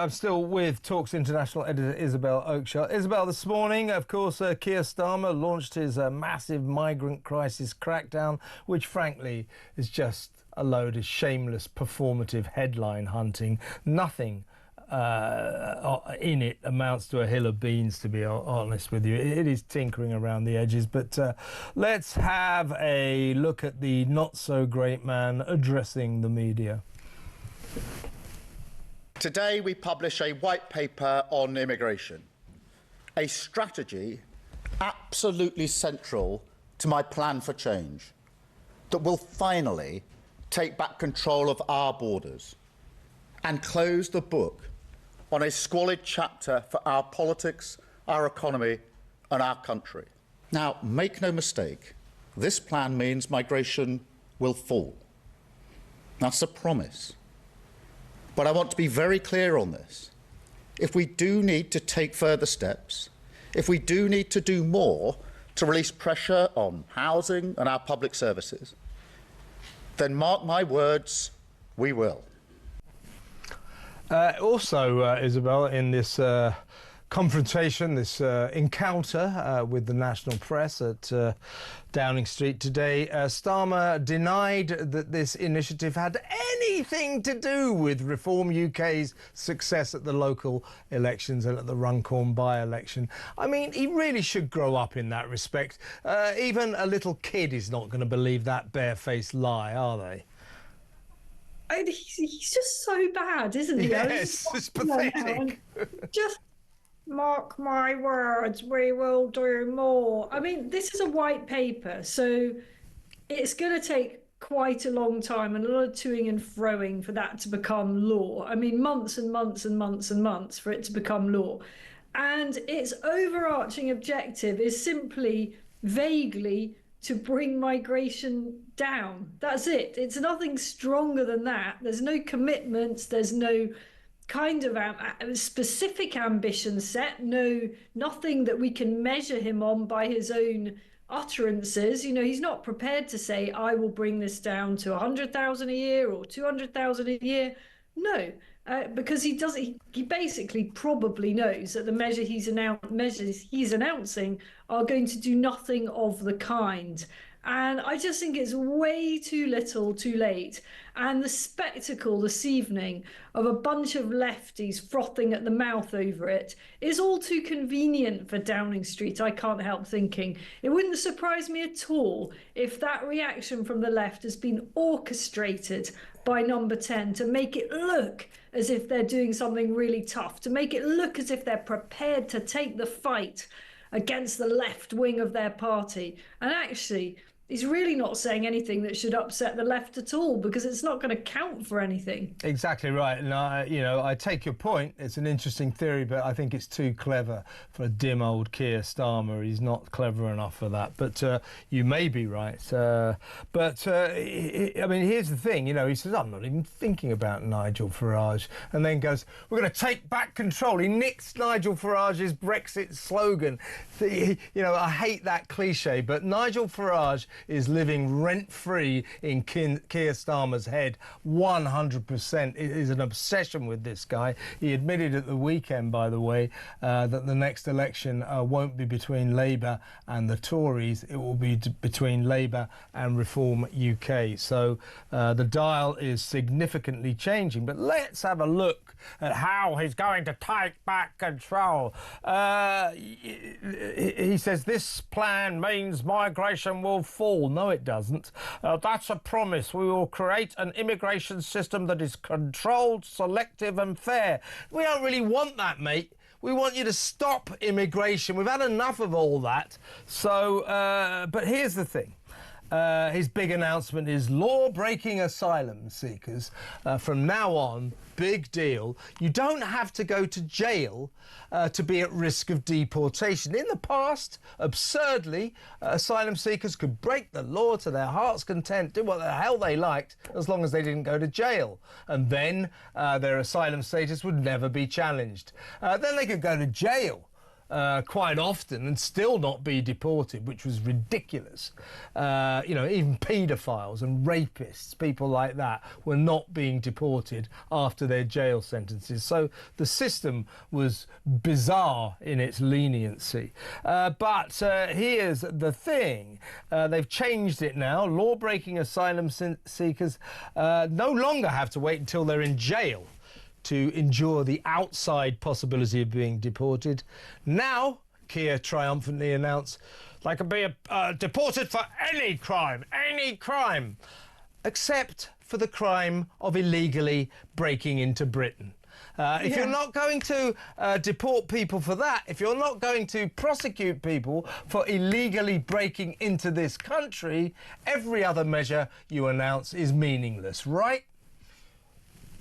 I'm still with Talk's international editor Isabel Oakeshott. Isabel, this morning, of course, Keir Starmer launched his massive migrant crisis crackdown, which frankly is just a load of shameless performative headline hunting. Nothing in it amounts to a hill of beans, to be honest with you. It is tinkering around the edges, but let's have a look at the not-so-great man addressing the media. Today we publish a white paper on immigration, a strategy absolutely central to my plan for change that will finally take back control of our borders and close the book on a squalid chapter for our politics, our economy and our country. Now, make no mistake, this plan means migration will fall. That's a promise. But I want to be very clear on this. If we do need to take further steps, if we do need to do more to release pressure on housing and our public services, then mark my words, we will. Also, Isabel, in this confrontation, this encounter with the national press at Downing Street today, Starmer denied that this initiative had anything to do with Reform UK's success at the local elections and at the Runcorn by-election. I mean, he really should grow up in that respect. Even a little kid is not going to believe that barefaced lie, are they? He's just so bad, isn't he? Yes, it's pathetic. Just mark my words, we will do more. I mean, this is a white paper, so it's going to take quite a long time and a lot of toing and froing for that to become law. I mean, months and months and months and months for it to become law. And its overarching objective is simply vaguely to bring migration down. That's it. It's nothing stronger than that. There's no commitments. There's no kind of specific ambition set. Nothing that we can measure him on by his own utterances. You know, he's not prepared to say, I will bring this down to 100,000 a year or 200,000 a year. No, because he basically probably knows that the measures he's announcing are going to do nothing of the kind. And I just think it's way too little too late. And the spectacle this evening of a bunch of lefties frothing at the mouth over it is all too convenient for Downing Street, I can't help thinking. It wouldn't surprise me at all if that reaction from the left has been orchestrated by Number 10 to make it look as if they're doing something really tough, to make it look as if they're prepared to take the fight against the left wing of their party. And actually, he's really not saying anything that should upset the left at all, because it's not going to count for anything. Exactly right. And I take your point. It's an interesting theory, but I think it's too clever for a dim old Keir Starmer. He's not clever enough for that. But you may be right. I mean, here's the thing. You know, he says, I'm not even thinking about Nigel Farage, and then goes, we're going to take back control. He nicks Nigel Farage's Brexit slogan. I hate that cliche, but Nigel Farage is living rent-free in Keir Starmer's head. 100%. It is an obsession with this guy. He admitted at the weekend, by the way, that the next election won't be between Labour and the Tories. It will be between Labour and Reform UK. So the dial is significantly changing. But let's have a look at how he's going to take back control. He says this plan means migration will fall. No, it doesn't. That's a promise. We will create an immigration system that is controlled, selective and fair. We don't really want that, mate. We want you to stop immigration. We've had enough of all that. So, but here's the thing. His big announcement is law-breaking asylum seekers. From now on, big deal. You don't have to go to jail to be at risk of deportation. In the past, absurdly, asylum seekers could break the law to their heart's content, do what the hell they liked, as long as they didn't go to jail. And then their asylum status would never be challenged. Then they could go to jail. quite often and still not be deported, which was ridiculous. Even paedophiles and rapists, people like that, were not being deported after their jail sentences. So the system was bizarre in its leniency. But here's the thing. They've changed it now. Law-breaking asylum seekers no longer have to wait until they're in jail to endure the outside possibility of being deported. Now, Keir triumphantly announced, they can be deported for any crime, except for the crime of illegally breaking into Britain. If you're not going to deport people for that, if you're not going to prosecute people for illegally breaking into this country, every other measure you announce is meaningless, right?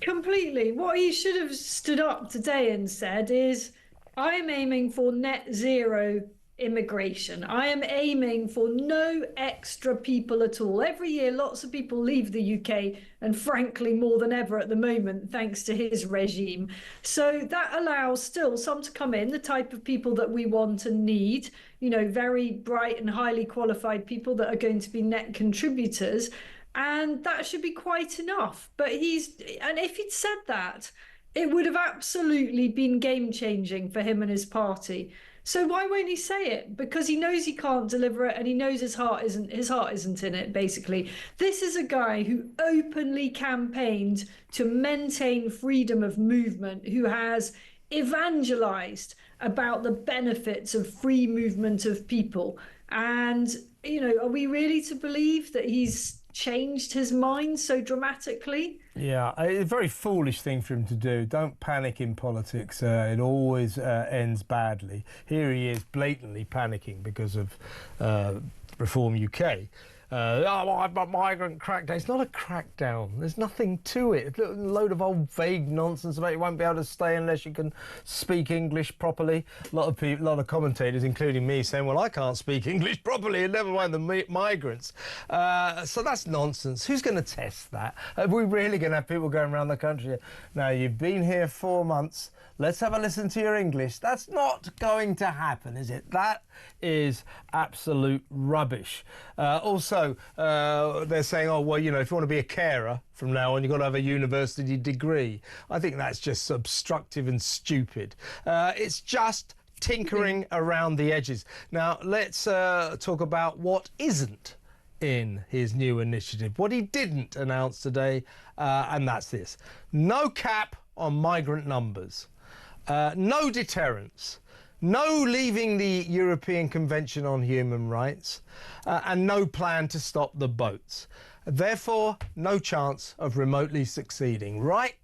Completely. What he should have stood up today and said is, I am aiming for net zero immigration. I am aiming for no extra people at all. Every year, lots of people leave the UK, and frankly, more than ever at the moment, thanks to his regime. So that allows still some to come in, the type of people that we want and need, very bright and highly qualified people that are going to be net contributors. And that should be quite enough. And if he'd said that, it would have absolutely been game-changing for him and his party. So why won't he say it? Because he knows he can't deliver it, and he knows his heart isn't in it, basically. This is a guy who openly campaigned to maintain freedom of movement, who has evangelized about the benefits of free movement of people. And, are we really to believe that he's changed his mind so dramatically? Yeah, it's a very foolish thing for him to do. Don't panic in politics. It always ends badly. Here he is blatantly panicking because of Reform UK. Migrant crackdown. It's not a crackdown. There's nothing to it. A load of old vague nonsense about you won't be able to stay unless you can speak English properly. A lot of commentators, including me, saying, well, I can't speak English properly, and never mind the migrants. So that's nonsense. Who's going to test that? Are we really going to have people going around the country? Now, you've been here 4 months. Let's have a listen to your English. That's not going to happen, is it? That is absolute rubbish. Also, they're saying, oh, well, if you want to be a carer from now on, you've got to have a university degree. I think that's just obstructive and stupid. It's just tinkering around the edges. Now, let's talk about what isn't in his new initiative, what he didn't announce today, and that's this. No cap on migrant numbers. No deterrence, no leaving the European Convention on Human Rights, and no plan to stop the boats. Therefore, no chance of remotely succeeding, right?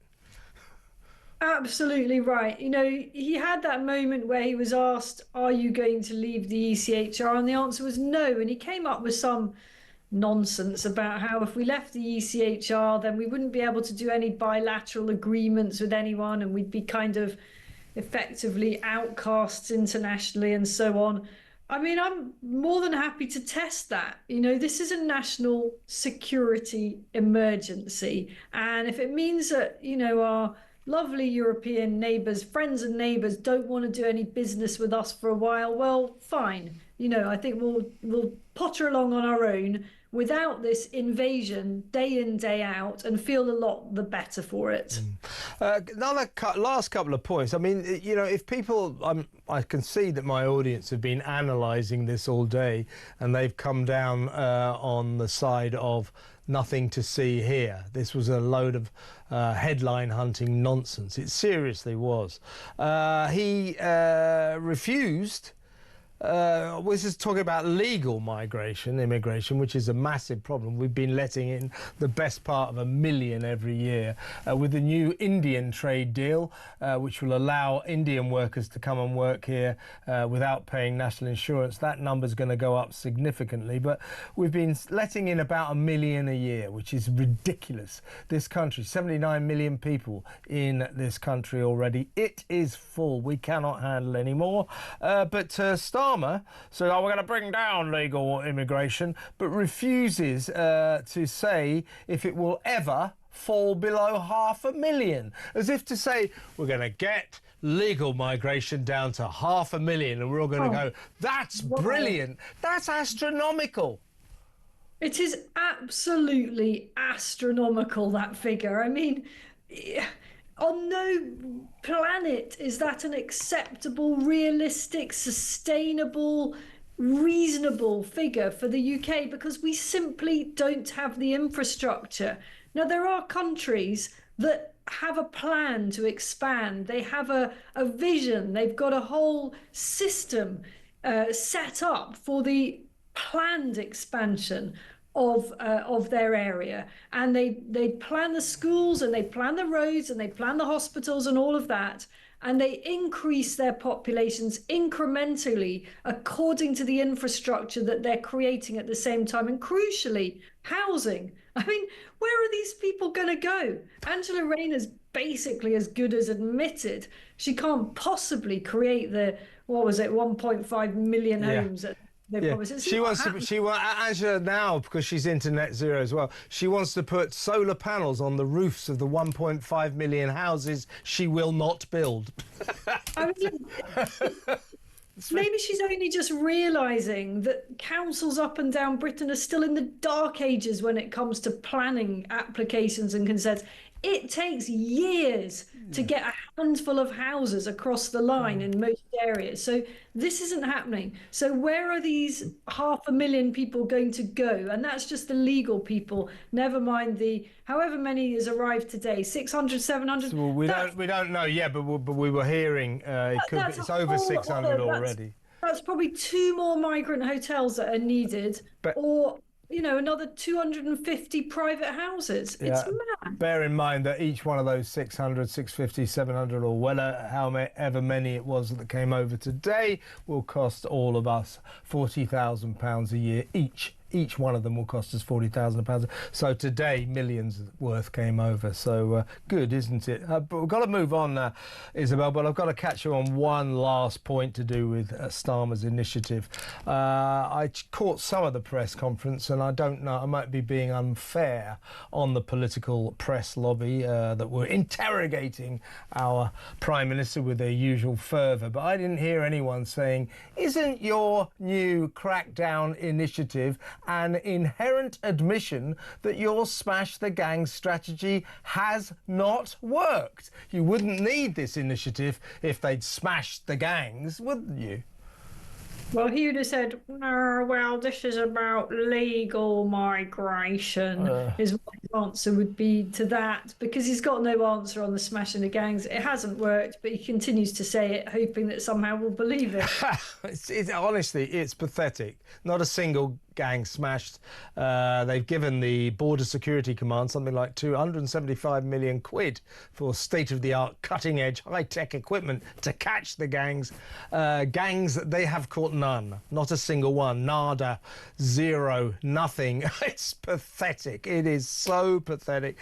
Absolutely right. He had that moment where he was asked, are you going to leave the ECHR? And the answer was no. And he came up with some nonsense about how if we left the ECHR, then we wouldn't be able to do any bilateral agreements with anyone, and we'd be kind of effectively outcasts internationally and so on. I mean, I'm more than happy to test that. This is a national security emergency. And if it means that, our lovely European neighbours, friends and neighbours, don't want to do any business with us for a while, well, fine. I think we'll potter along on our own without this invasion day in, day out, and feel a lot the better for it. Last couple of points. I mean, if people, I can see that my audience have been analysing this all day, and they've come down on the side of nothing to see here. This was a load of headline hunting nonsense. It seriously was. He refused. This is talking about legal immigration, which is a massive problem. We've been letting in the best part of 1 million every year with the new Indian trade deal, which will allow Indian workers to come and work here without paying national insurance. That number's going to go up significantly, but we've been letting in about 1 million a year, which is ridiculous. This country, 79 million people in this country already. It is full. We cannot handle any more. But Starmer said, we're going to bring down legal immigration, but refuses to say if it will ever fall below 500,000. As if to say, we're going to get legal migration down to 500,000 and we're all going to go, that's brilliant. That's astronomical. It is absolutely astronomical, that figure. I mean, on no planet is that an acceptable, realistic, sustainable, reasonable figure for the UK, because we simply don't have the infrastructure. Now, there are countries that have a plan to expand. They have a vision. They've got a whole system set up for the planned expansion of their area, and they plan the schools and they plan the roads and they plan the hospitals and all of that, and they increase their populations incrementally according to the infrastructure that they're creating at the same time, and crucially, housing. I mean, where are these people going to go? Angela Rayner's basically as good as admitted she can't possibly create the, what was it, 1.5 million homes that they promised. She wants Angela now, because she's into net zero as well, she wants to put solar panels on the roofs of the 1.5 million houses she will not build. I mean, maybe she's only just realising that councils up and down Britain are still in the dark ages when it comes to planning applications and consents. It takes years to get a handful of houses across the line in most areas. So this isn't happening. So where are these 500,000 people going to go? And that's just the legal people, never mind the however many has arrived today, 600, 700. Well, we don't know yet, but we were hearing it's over 600 already. That's probably 2 more migrant hotels that are needed, or another 250 private houses. It's mad. Bear in mind that each one of those 600, 650, 700 or however many it was that came over today will cost all of us £40,000 a year each. Each one of them will cost us £40,000. So today, millions worth came over. So good, isn't it? But we've got to move on, Isabel, but I've got to catch you on one last point to do with Starmer's initiative. I caught some of the press conference, and I don't know, I might be being unfair on the political press lobby that were interrogating our Prime Minister with their usual fervour, but I didn't hear anyone saying, isn't your new crackdown initiative an inherent admission that your smash the gang strategy has not worked? You wouldn't need this initiative if they'd smashed the gangs, wouldn't you? Well, he would have said, no, well, this is about legal migration, is what his answer would be to that, because he's got no answer on the smashing the gangs. It hasn't worked, but he continues to say it, hoping that somehow we'll believe it. Honestly, it's pathetic. Not a single gang smashed. They've given the Border Security Command something like 275 million quid for state-of-the-art, cutting-edge, high-tech equipment to catch the gangs. Gangs, they have caught none. Not a single one. Nada. Zero. Nothing. It's pathetic. It is so pathetic.